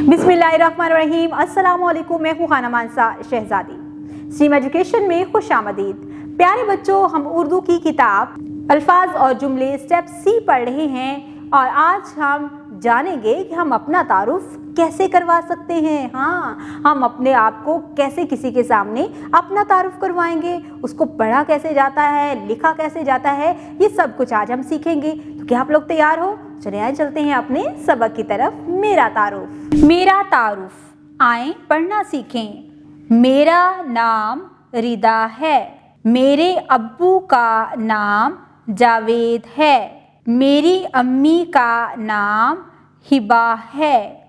बिस्मिल्लाहिर्रहमानिर्रहीम। अस्सलामुअलैकुम। मैं हूँ खाना मानसा शहजादी। स्ट्रीम एजुकेशन में खुशामदीद। प्यारे बच्चों, हम उर्दू की किताब अल्फाज और जुमले स्टेप सी पढ़ रहे हैं और आज हम जानेंगे कि हम अपना तारुफ कैसे करवा सकते हैं। हाँ, हम अपने आप को कैसे किसी के सामने अपना तारुफ करवाएंगे, उसको पढ़ा कैसे जाता है, लिखा कैसे जाता है, ये सब कुछ आज हम सीखेंगे। तो क्या आप लोग तैयार हो? चलिए आए चलते हैं अपने सबक की तरफ। मेरा तारुफ। मेरा तारुफ। आए पढ़ना सीखें। मेरा नाम रिदा है। मेरे अब्बू का नाम जावेद है। मेरी अम्मी का नाम हिबा है।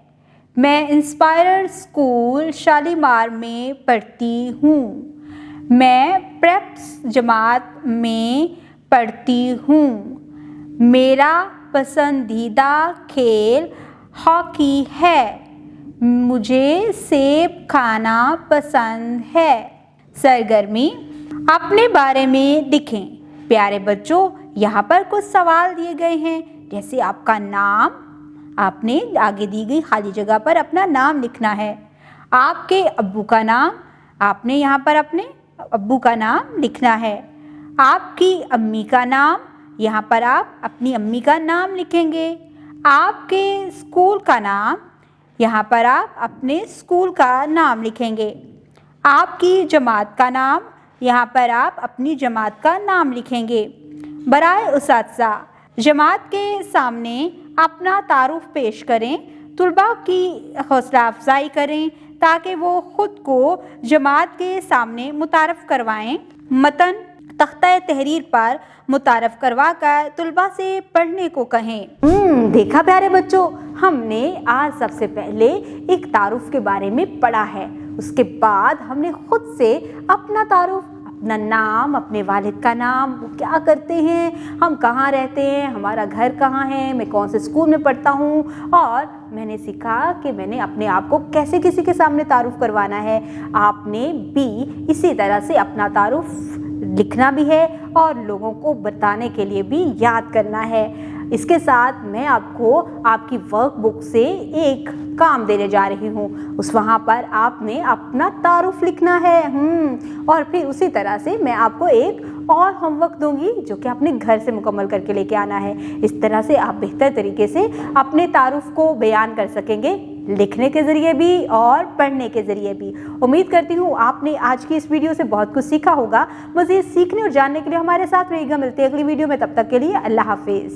मैं इंस्पायर स्कूल शालीमार में पढ़ती हूँ। मैं प्रेप्स जमात में पढ़ती हूँ। मेरा पसंदीदा खेल हॉकी है। मुझे सेब खाना पसंद है। सरगर्मी। अपने बारे में लिखें। प्यारे बच्चों, यहाँ पर कुछ सवाल दिए गए हैं, जैसे आपका नाम, आपने आगे दी गई खाली जगह पर अपना नाम लिखना है। आपके अब्बू का नाम, आपने यहाँ पर अपने अब्बू का नाम लिखना है। आपकी अम्मी का नाम, यहाँ पर आप अपनी अम्मी का नाम लिखेंगे। आपके स्कूल का नाम, यहाँ पर आप अपने स्कूल का नाम लिखेंगे। आपकी जमात का नाम, यहाँ पर आप अपनी जमात का नाम लिखेंगे। बराए उसातिज़ा, जमात के सामने अपना तारुफ पेश करें। तुलबा की हौसला अफजाई करें ताकि वो ख़ुद को जमात के सामने मुतारफ़ करवाएं। मतन तख्ता तहरीर पर मुतारफ़ करवा कर तुलबा से पढ़ने को कहें। देखा प्यारे बच्चों, हमने आज सबसे पहले एक तारुफ के बारे में पढ़ा है। उसके बाद हमने खुद से अपना तारुफ, अपना नाम, अपने वालिद का नाम, वो क्या करते हैं, हम कहाँ रहते हैं, हमारा घर कहाँ है, मैं कौन से स्कूल में पढ़ता हूँ, और मैंने सीखा कि मैंने अपने आप को कैसे किसी के सामने तारुफ करवाना है। आपने भी इसी तरह से अपना तारुफ लिखना भी है और लोगों को बताने के लिए भी याद करना है। इसके साथ मैं आपको आपकी वर्कबुक से एक काम देने जा रही हूँ। वहाँ पर आपने अपना तारुफ लिखना है। और फिर उसी तरह से मैं आपको एक और होमवर्क दूंगी जो कि अपने घर से मुकम्मल करके लेके आना है। इस तरह से आप बेहतर तरीके से अपने तारुफ को बयान कर सकेंगे, लिखने के ज़रिए भी और पढ़ने के ज़रिए भी। उम्मीद करती हूँ आपने आज की इस वीडियो से बहुत कुछ सीखा होगा। मज़ीद सीखने और जानने के लिए हमारे साथ रहिएगा। मिलते हैं अगली वीडियो में, तब तक के लिए अल्लाह हाफिज़।